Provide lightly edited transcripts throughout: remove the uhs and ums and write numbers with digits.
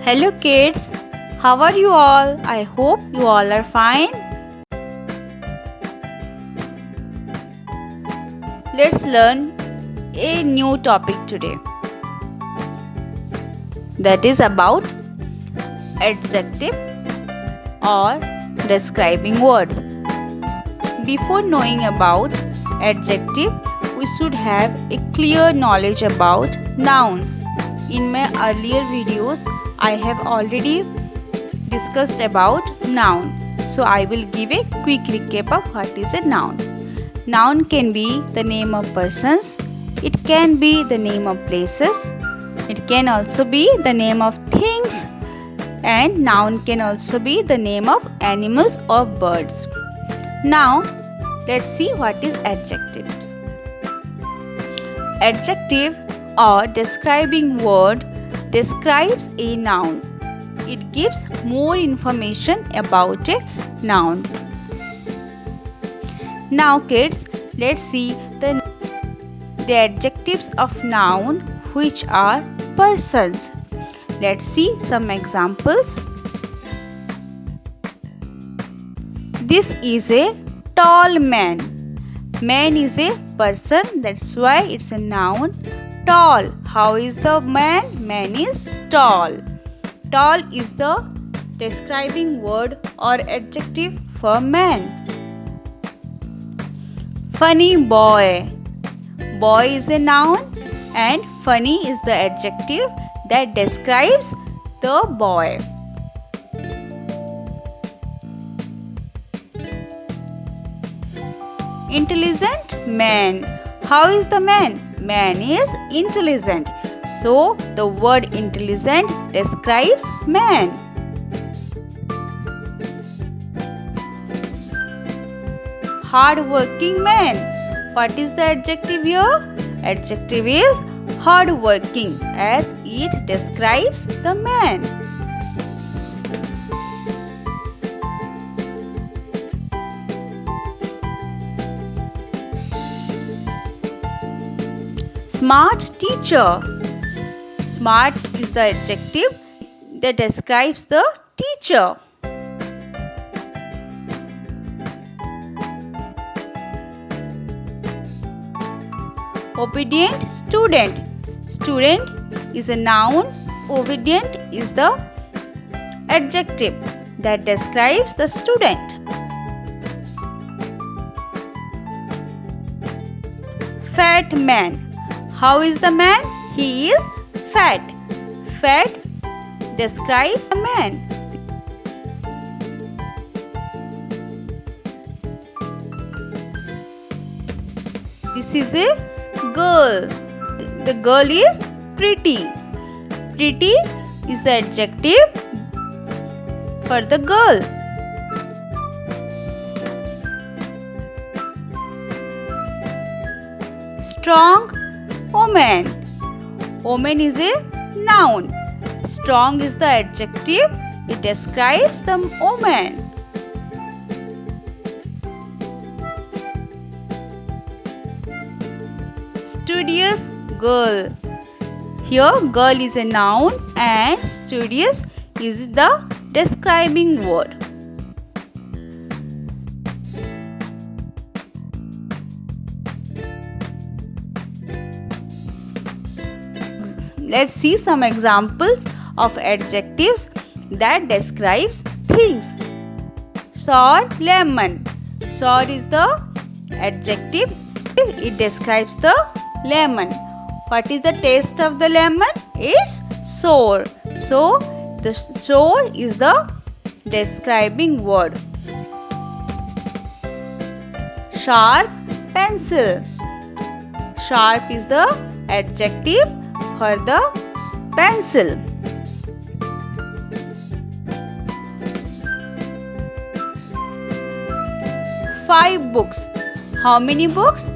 Hello kids, how are you all? I hope you all are fine. Let's learn a new topic today. That is about adjective or describing word. Before knowing about adjective, we should have a clear knowledge about nouns. In my earlier videos, I have already discussed about noun. So I will give a quick recap of what is a noun. Noun can be the name of persons, it can be the name of places, it can also be the name of things, and noun can also be the name of animals or birds. Now let's see what is adjective. Adjective or describing word describes a noun. It gives more information about a noun. Now kids, let's see the adjectives of noun which are persons. Let's see some examples. This is a tall man. Man is a person, that's why it's a noun. Tall. How is the man? Man is tall. Tall is the describing word or adjective for man. Funny boy. Boy is a noun and funny is the adjective that describes the boy. Intelligent man. How is the man? Man is intelligent. So the word intelligent describes man. Hardworking man. What is the adjective here? Adjective is hardworking as it describes the man. Smart teacher. Smart is the adjective that describes the teacher. Obedient student. Student is a noun. Obedient is the adjective that describes the student. Fat man. How is the man? He is fat. Fat describes the man. This is a girl. The girl is pretty. Pretty is the adjective for the girl. Strong woman. Woman is a noun. Strong is the adjective. It describes the woman. Studious girl. Here girl is a noun and studious is the describing word. Let's see some examples of adjectives that describes things. Sour lemon. Sour is the adjective. It describes the lemon. What is the taste of the lemon? It's sour. So the sour is the describing word. Sharp pencil. Sharp is the adjective for the pencil. Five books. How many books?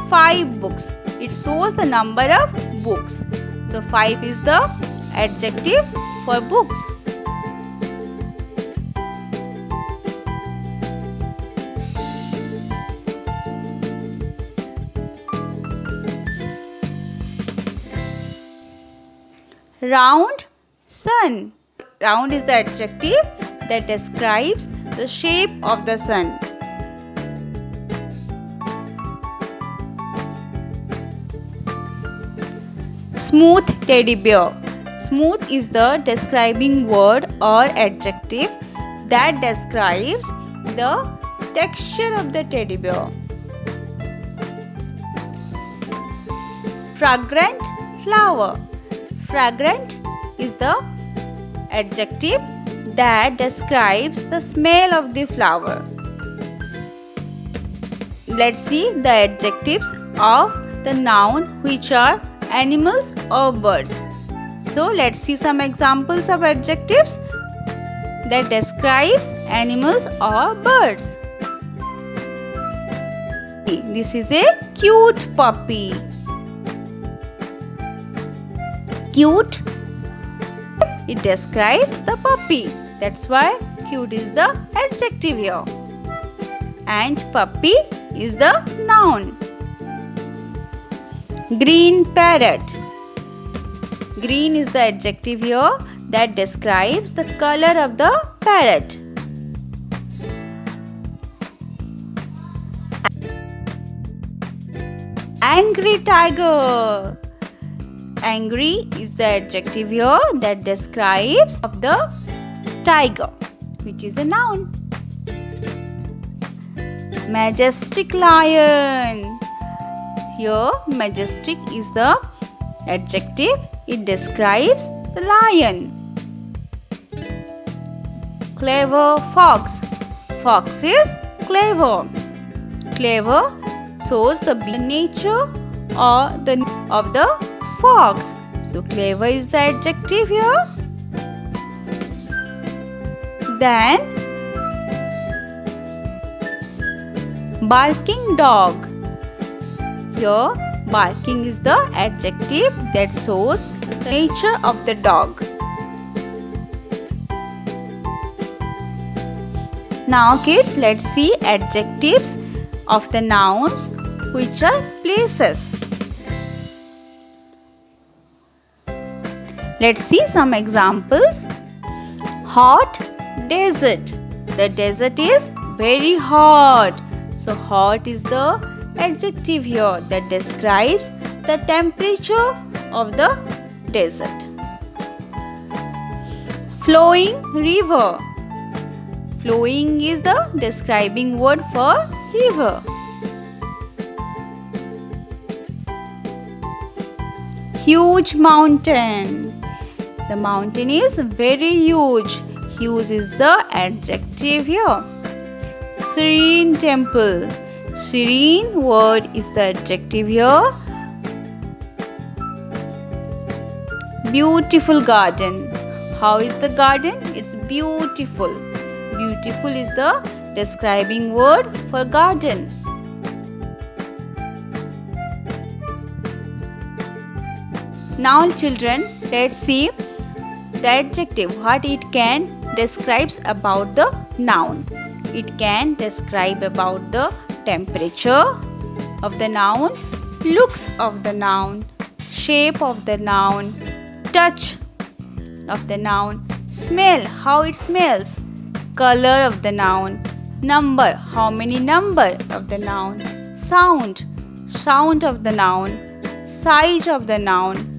5 books. It shows the number of books. So 5 is the adjective for books. Round sun. round is the adjective that describes the shape of the sun. Smooth teddy bear. Smooth is the describing word or adjective that describes the texture of the teddy bear. Fragrant flower. Fragrant is the adjective that describes the smell of the flower. Let's see the adjectives of the noun which are animals or birds. So let's see some examples of adjectives that describes animals or birds. This is a cute puppy. Cute, it describes the puppy. That's why cute is the adjective here. And puppy is the noun. Green parrot. Green is the adjective here that describes the color of the parrot. Angry tiger. Angry is the adjective here that describes of the tiger, which is a noun. Majestic lion. Here, majestic is the adjective. It describes the lion. Clever fox. Fox is clever. Clever shows the nature or the of the fox. So clever is the adjective here. Then barking dog. Here barking is the adjective that shows the nature of the dog. Now kids, let's see adjectives of the nouns which are places. Let's see some examples. Hot desert. The desert is very hot. So hot is the adjective here that describes the temperature of the desert. Flowing river. Flowing is the describing word for river. Huge mountain. The mountain is very huge. Huge is the adjective here. Serene temple. Serene word is the adjective here. Beautiful garden. How is the garden? It's beautiful. Beautiful is the describing word for garden. Now children, let's see the adjective, what it can describes about the noun. It can describe about the temperature of the noun, looks of the noun, shape of the noun, touch of the noun, smell, how it smells, color of the noun, number, how many number of the noun, sound, sound of the noun, size of the noun,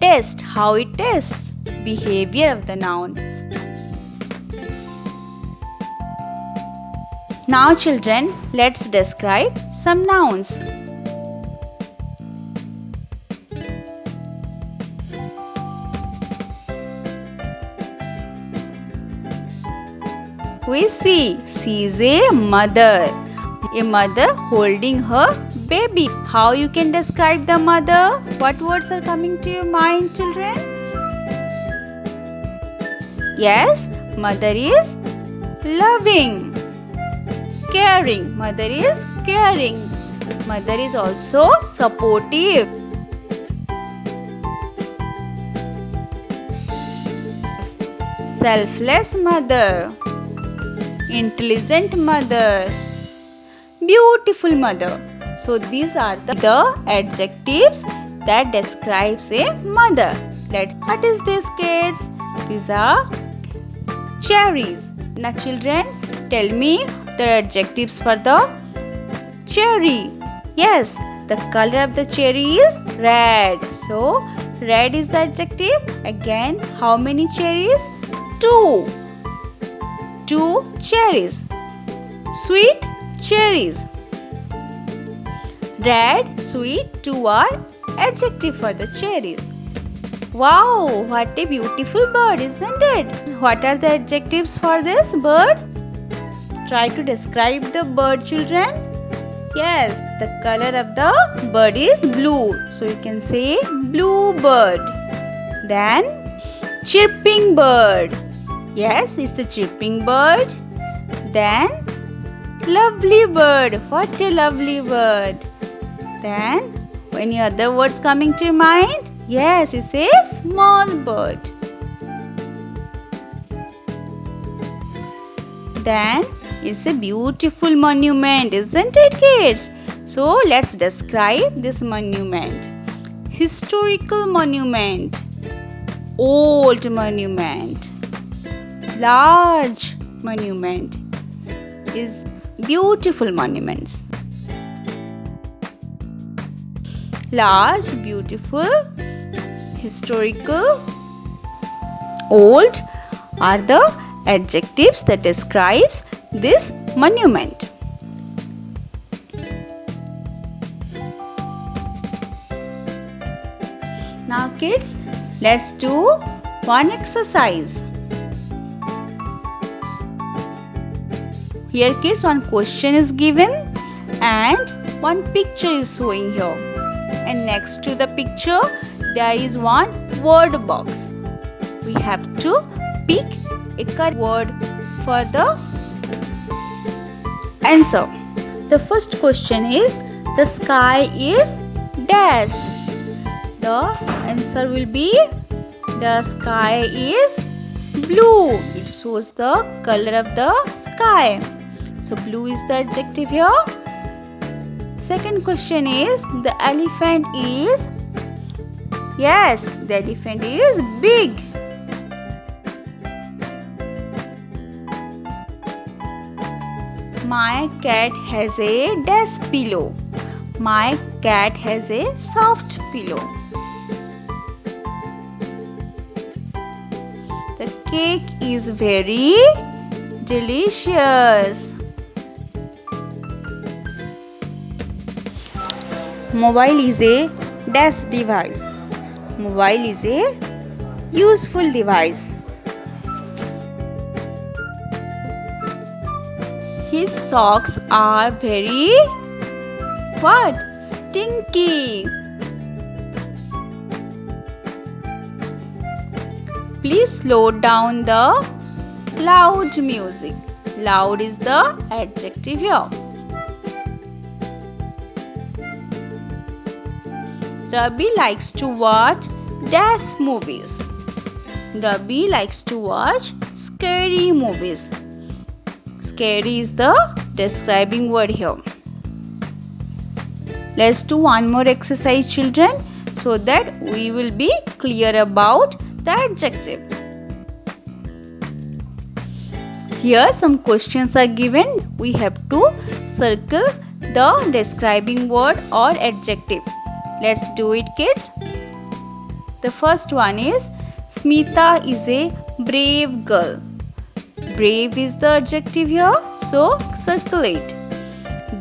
taste, how it tastes, behavior of the noun. Now children, let's describe some nouns. We see is a mother holding her baby. How you can describe the mother? What words are coming to your mind, children? Yes, mother is loving, caring. Mother is caring. Mother is also supportive. Selfless mother, intelligent mother, beautiful mother. So these are the adjectives that describes a mother. What is this, kids? These are cherries. Now children, tell me the adjectives for the cherry. Yes, the color of the cherry is red. So red is the adjective. Again, how many cherries? 2. 2 cherries. Sweet cherries. Red, sweet, 2 are adjective for the cherries. Wow, what a beautiful bird, isn't it? What are the adjectives for this bird? Try to describe the bird, children. Yes, the color of the bird is blue. So you can say blue bird. Then chirping bird. Yes, it's a chirping bird. Then lovely bird. What a lovely bird. Then any other words coming to your mind? Yes, it's a small bird. Then it's a beautiful monument, isn't it, kids? So let's describe this monument. Historical monument, old monument, large monument is beautiful monuments. Large, beautiful, historical, old are the adjectives that describes this monument. Now kids, let's do one exercise. Here kids, one question is given and one picture is showing here. And next to the picture, there is one word box. We have to pick a correct word for the answer. The first question is, the sky is dash. The answer will be, the sky is blue. It shows the color of the sky. So blue is the adjective here. Second question is, the elephant is, yes, the elephant is big. My cat has a desk pillow. My cat has a soft pillow. The cake is very delicious. Mobile is a desk device. Mobile is a useful device. His socks are very what? Stinky. Please slow down the loud music. Loud is the adjective here. Rabi likes to watch dash movies. Rabi likes to watch scary movies. Scary is the describing word here. Let's do one more exercise, children, so that we will be clear about the adjective. Here some questions are given. We have to circle the describing word or adjective. Let's do it, kids. The first one is, Smita is a brave girl. Brave is the adjective here, so circle it.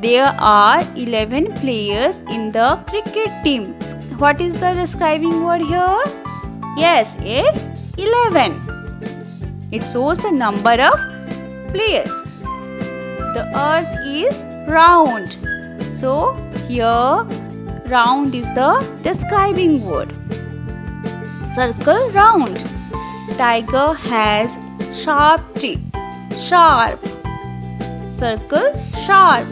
There are 11 players in the cricket team. What is the describing word here? Yes, it's 11. It shows the number of players. The earth is round. So here round is the describing word. Circle round. Tiger has sharp teeth. Sharp. Circle sharp.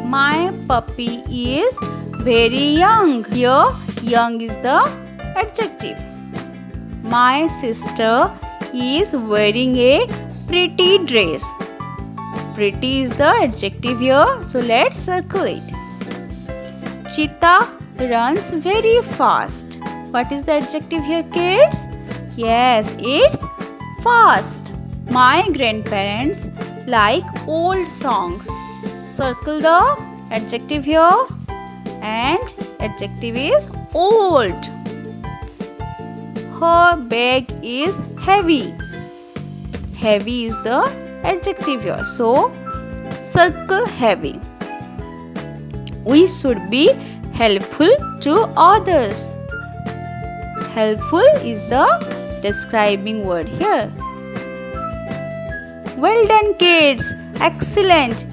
My puppy is very young. Here young is the adjective. My sister is wearing a pretty dress. Pretty is the adjective here, so let's circle it. Cheetah runs very fast. What is the adjective here, kids? Yes, it's fast. My grandparents like old songs. Circle the adjective here, and adjective is old. Her bag is heavy. Heavy is the adjective here. So, circle heavy. We should be helpful to others. Helpful is the describing word here. Well done, kids. Excellent.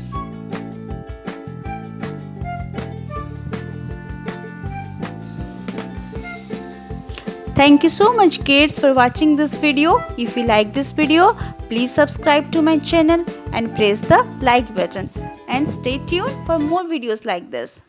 Thank you so much, kids, for watching this video. If you like this video, please subscribe to my channel and press the like button. And stay tuned for more videos like this.